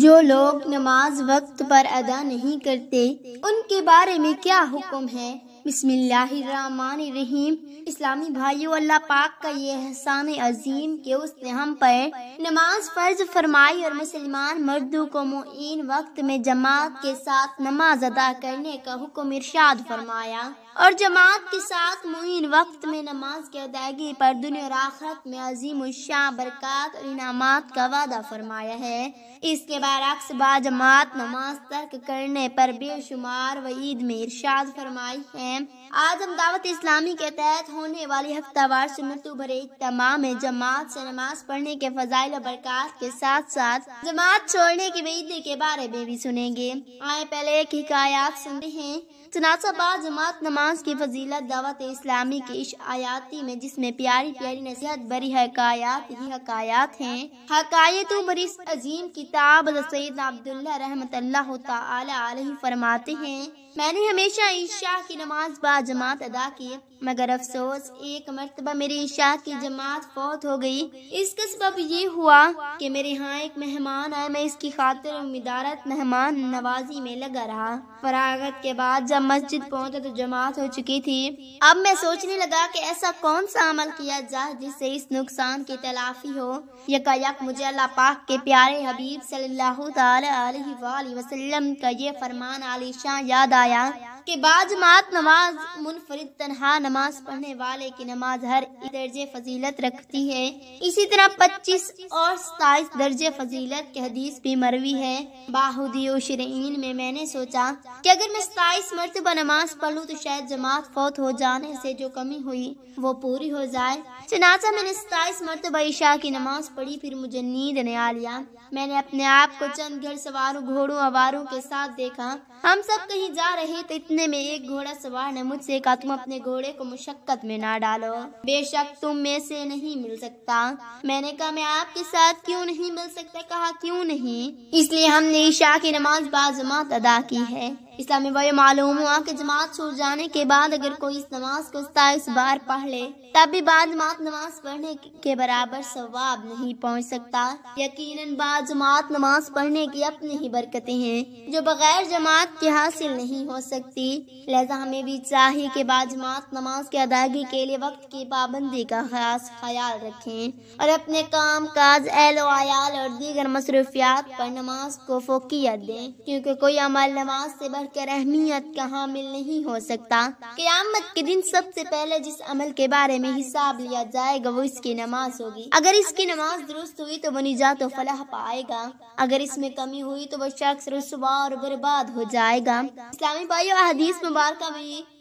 جو لوگ نماز وقت پر ادا نہیں کرتے ان کے بارے میں کیا حکم ہے؟ بسم اللہ الرحمن الرحیم۔ اسلامی بھائیو، اللہ پاک کا یہ احسان عظیم کہ اس نے ہم پر نماز فرض فرمائی اور مسلمان مردوں کو معین وقت میں جماعت کے ساتھ نماز ادا کرنے کا حکم ارشاد فرمایا اور جماعت کے ساتھ معین وقت میں نماز کی ادائیگی پر دنیا اور آخرت میں عظیم الشان برکات اور انعامات کا وعدہ فرمایا ہے۔ اس کے برعکس باجماعت نماز ترک کرنے پر بے شمار وعید میں ارشاد فرمائی ہے۔ آج ہم دعوت اسلامی کے تحت ہونے والی ہفتہ وار سنتوں بھرے اجتماع میں جماعت سے نماز پڑھنے کے فضائل و برکات کے ساتھ ساتھ جماعت چھوڑنے کی وعید کے بارے میں بھی سنیں گے۔ آئے پہلے ایک حکایات سنتے ہیں۔ چنانچہ باجماعت نماز کی فضیلت دعوت اسلامی کی اس آیاتی میں جس میں پیاری پیاری نصیحت بری حکایات ہی حکایات ہیں۔ حکایتوں بری اس عظیم کتاب سید عبداللہ رحمۃ اللہ تعالی علیہ فرماتے ہیں، میں نے ہمیشہ عشاء کی نماز باجماعت ادا کی، مگر افسوس ایک مرتبہ میری عشاء کی جماعت فوت ہو گئی۔ اس کا سبب یہ ہوا کہ میرے ہاں ایک مہمان آئے، میں اس کی خاطر امیدارت مہمان نوازی میں لگا رہا۔ فراغت کے بعد جب مسجد پہنچا تو جماعت ہو چکی تھی۔ اب میں سوچنے لگا کہ ایسا کون سا عمل کیا جائے جس سے اس نقصان کی تلافی ہو۔ یکایک مجھے اللہ پاک کے پیارے حبیب صلی اللہ تعالی علیہ وآلہ وسلم کا یہ فرمان عالی شان یاد آیا کہ باجماعت نماز منفرد تنہا نماز پڑھنے والے کی نماز ہر درجے فضیلت رکھتی ہے۔ اسی طرح 25 اور 27 درجے فضیلت کی حدیث بھی مروی ہے۔ باہودی و شرعین میں نے سوچا کہ اگر میں 27 مرتبہ نماز پڑھ لوں تو شاید جماعت فوت ہو جانے سے جو کمی ہوئی وہ پوری ہو جائے۔ چنانچہ میں نے 27 مرتبہ عشاء کی نماز پڑھی، پھر مجھے نیند نے آ لیا۔ میں نے اپنے آپ کو چند گھڑ سواروں گھوڑوں اواروں کے ساتھ دیکھا۔ ہم سب کہیں جا رہے تو اتنے میں ایک گھوڑا سوار نے مجھ سے کہا، تم اپنے گھوڑے کو مشقت میں نہ ڈالو، بے شک تم میں سے نہیں مل سکتا۔ میں نے کہا، میں آپ کے ساتھ کیوں نہیں مل سکتا؟ کہا، کیوں نہیں؟ اس لیے ہم نے عشاء کی نماز باجماعت ادا کی ہے۔ اسلامی بھائی، معلوم ہوا کہ جماعت چھوٹ جانے کے بعد اگر کوئی اس نماز کو 27 بار پڑھ لے تب بھی باجماعت نماز پڑھنے کے برابر ثواب نہیں پہنچ سکتا۔ یقیناً باجماعت نماز پڑھنے کی اپنی ہی برکتیں ہیں جو بغیر جماعت کے حاصل نہیں ہو سکتی، لہذا ہمیں بھی چاہیے کہ باجماعت نماز کی ادائیگی کے لیے وقت کی پابندی کا خاص خیال رکھیں اور اپنے کام کاج، اہل و عیال اور دیگر مصروفیات پر نماز کو فوقیت دیں، کیونکہ کوئی عمل نماز سے بڑھ کر اہمیت کا حامل نہیں ہو سکتا۔ قیامت کے دن سب سے پہلے جس عمل کے بارے میں حساب لیا جائے گا وہ اس کی نماز ہوگی۔ اگر اس کی نماز درست ہوئی تو وہ نجات و فلاح پائے گا، اگر اس میں کمی ہوئی تو وہ شخص رسوا اور برباد ہو جائے گا۔ اسلامی بھائیو، حدیث مبارکہ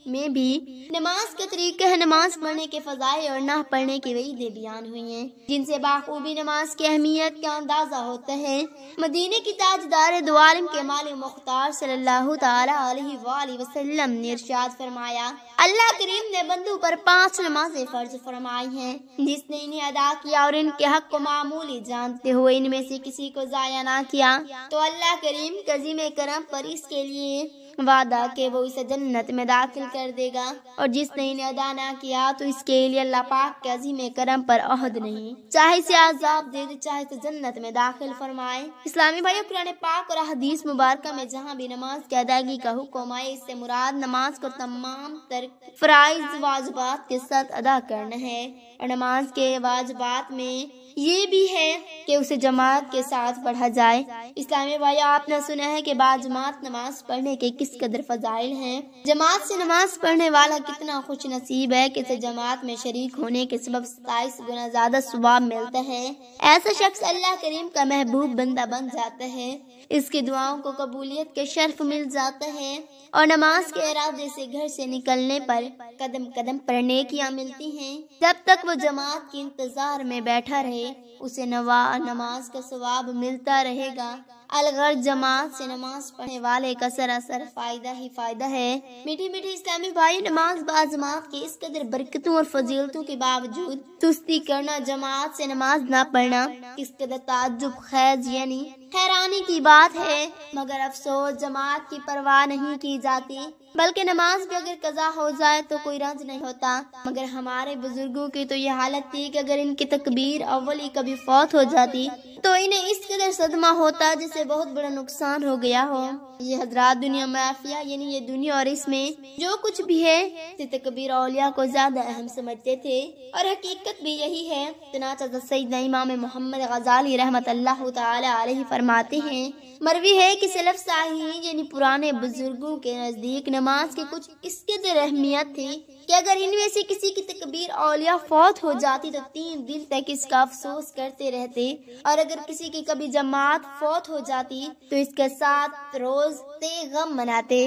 میں بھی نماز کے طریقے نماز پڑھنے کے فضائل اور نہ پڑھنے کی وعیدیں بیان ہوئی ہیں جن سے بخوبی نماز کی اہمیت کا اندازہ ہوتا ہے۔ مدینے کی تاجدار دو عالم کے مال مختار صلی اللہ تعالی علیہ وآلہ وسلم نے ارشاد فرمایا، اللہ کریم نے بندوں پر 5 نمازیں فرض فرمائی ہیں، جس نے انہیں ادا کیا اور ان کے حق کو معمولی جانتے ہوئے ان میں سے کسی کو ضائع نہ کیا تو اللہ کریم کا عظیم کرم پر اس کے لیے وعدہ کہ وہ اسے جنت میں داخل کر دے گا، اور جس نے انہیں ادا نہ کیا تو اس کے لیے اللہ پاک کے عظیم کرم پر عہد نہیں، چاہے اسے عذاب دے دے چاہے اسے جنت میں داخل فرمائے۔ اسلامی بھائیو، قرآن پاک اور حدیث مبارکہ میں جہاں بھی نماز کی ادائیگی کا حکم آئے اس سے مراد نماز کو تمام تر فرائض واجبات کے ساتھ ادا کرنا ہے، اور نماز کے واجبات میں یہ بھی ہے کہ اسے جماعت کے ساتھ پڑھا جائے۔ اسلامی بھائی، آپ نے سنا ہے کہ باجماعت نماز پڑھنے کے کس قدر فضائل ہیں۔ جماعت سے نماز پڑھنے والا کتنا خوش نصیب ہے کہ اسے جماعت میں شریک ہونے کے سبب 27 گنا زیادہ ثواب ملتا ہے۔ ایسا شخص اللہ کریم کا محبوب بندہ بن جاتا ہے، اس کی دعاؤں کو قبولیت کے شرف مل جاتا ہے، اور نماز کے ارادے سے گھر سے نکلنے پر قدم قدم پر نیکیاں ملتی ہیں۔ جب تک وہ جماعت کے انتظار میں بیٹھا رہے اسے نماز کا ثواب ملتا رہے گا۔ الغرض جماعت سے نماز پڑھنے والے کا سراسر فائدہ ہی فائدہ ہے۔ میٹھی میٹھی اسلامی بھائی، نماز باجماعت کی اس قدر برکتوں اور فضیلتوں کے باوجود سستی کرنا، جماعت سے نماز نہ پڑھنا اس قدر تعجب خیز یعنی حیرانی کی بات ہے مگر افسوس جماعت کی پرواہ نہیں کی جاتی، بلکہ نماز بھی اگر قضا ہو جائے تو کوئی رنج نہیں ہوتا۔ مگر ہمارے بزرگوں کی تو یہ حالت تھی کہ اگر ان کی تکبیر اولی کبھی فوت ہو جاتی تو انہیں اس قدر صدمہ ہوتا جسے بہت بڑا نقصان ہو گیا ہو۔ یہ حضرات دنیا معافیہ یعنی یہ دنیا اور اس میں جو کچھ بھی ہے تکبیر اولیاء کو زیادہ اہم سمجھتے تھے، اور حقیقت بھی یہی ہے۔ چنانچہ سیدنا امام محمد غزالی رحمت اللہ تعالی علیہ فرماتے ہیں، مروی ہے کہ سلف صالحین یعنی پرانے بزرگوں کے نزدیک نماز کی کچھ اس قدر اہمیت تھی کہ اگر ان میں سے کسی کی تکبیر اولیاء فوت ہو جاتی تو 3 دن تک اس کا افسوس کرتے رہتے، اور اگر کسی کی کبھی جماعت فوت ہو جاتی تو اس کے 7 روز غم مناتے۔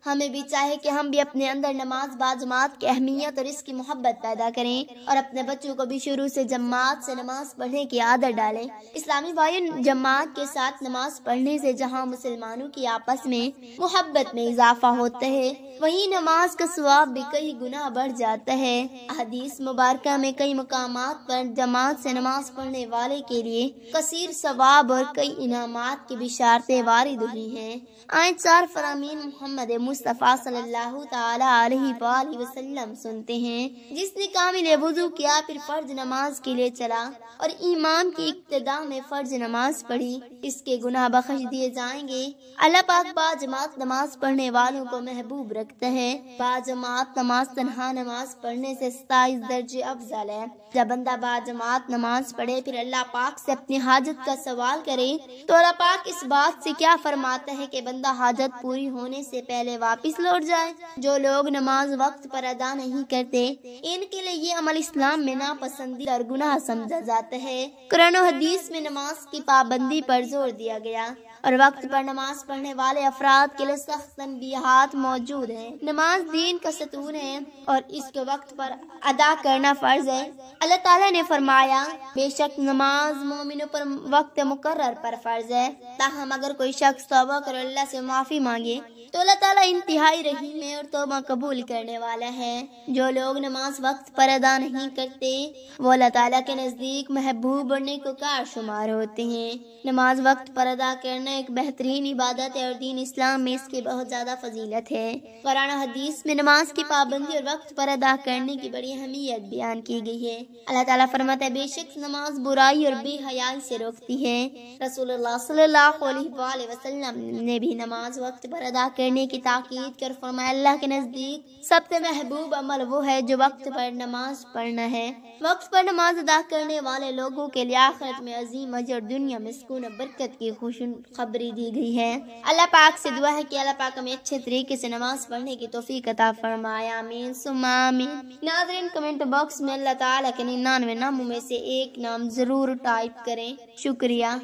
ہمیں بھی چاہے کہ ہم بھی اپنے اندر نماز با جماعت کی اہمیت اور اس کی محبت پیدا کریں، اور اپنے بچوں کو بھی شروع سے جماعت سے نماز پڑھنے کی عادت ڈالیں۔ اسلامی بھائیوں، جماعت کے ساتھ نماز پڑھنے سے جہاں مسلمانوں کی آپس میں محبت میں اضافہ ہوتا ہے، وہیں نماز کا ثواب بھی کئی گنا بڑھ جاتا ہے۔ حدیث مبارکہ میں کئی مقامات پر جماعت سے نماز پڑھنے والے کے لیے کثیر ثواب اور کئی انعامات کی بشارتیں وارد ہوئی ہیں۔ آئیں 4 فرامین محمد مصطفیٰ صلی اللہ تعالی علیہ وآلہ وسلم سنتے ہیں۔ جس نے کامل وضو کیا پھر فرض نماز کے لیے چلا اور امام کی ابتدا میں فرض نماز پڑھی، اس کے گناہ بخش دیے جائیں گے۔ اللہ پاک با جماعت نماز پڑھنے والوں کو محبوب رکھتا ہے۔ با جماعت نماز تنہا نماز پڑھنے سے 27 درجے افضل ہے۔ جب بندہ با جماعت نماز پڑھے پھر اللہ پاک سے اپنی حاجت کا سوال کرے تو اللہ پاک اس بات سے کیا فرماتا ہے کہ بندہ حاجت پوری ہونے سے پہلے واپس لوٹ جائے۔ جو لوگ نماز وقت پر ادا نہیں کرتے ان کے لیے یہ عمل اسلام میں ناپسندیدہ اور گناہ سمجھا جاتا ہے۔ قرآن و حدیث میں نماز کی پابندی پر زور دیا گیا اور وقت پر نماز پڑھنے والے افراد کے لیے سخت تنبیہات موجود ہیں۔ نماز دین کا ستون ہے اور اس کو وقت پر ادا کرنا فرض ہے۔ اللہ تعالیٰ نے فرمایا، بے شک نماز مومنوں پر وقت مقرر پر فرض ہے، تاہم اگر کوئی شخص توبہ کر اللہ سے معافی مانگے تو اللہ تعالیٰ انتہائی رحیم ہے اور توبہ قبول کرنے والا ہے۔ جو لوگ نماز وقت پر ادا نہیں کرتے وہ اللہ تعالیٰ کے نزدیک محبوب اور نیکوکار شمار ہوتے ہیں۔ نماز وقت پر ادا کرنا ایک بہترین عبادت ہے اور دین اسلام میں اس کی بہت زیادہ فضیلت ہے۔ قرآن و حدیث میں نماز کی پابندی اور وقت پر ادا کرنے کی بڑی اہمیت بیان کی گئی ہے۔ اللہ تعالیٰ فرماتا ہے، بے شک نماز برائی اور بے حیائی سے روکتی ہے۔ رسول اللہ صلی اللہ علیہ وآلہ وسلم نے بھی نماز وقت پر ادا کرنے کی تاکید کر فرمایا، اللہ کے نزدیک سب سے محبوب عمل وہ ہے جو وقت پر نماز پڑھنا ہے۔ وقت پر نماز ادا کرنے والے لوگوں کے لیے آخرت میں عظیم اجر، دنیا میں سکون و برکت کی خوشخبری دی گئی ہے۔ اللہ پاک سے دعا ہے کہ اللہ پاک ہمیں اچھے طریقے سے نماز پڑھنے کی توفیق عطا فرمائے، آمین ثم آمین۔ ناظرین، کمنٹ باکس میں اللہ تعالیٰ کے 99 ناموں میں سے ایک نام ضرور ٹائپ کریں۔ شکریہ۔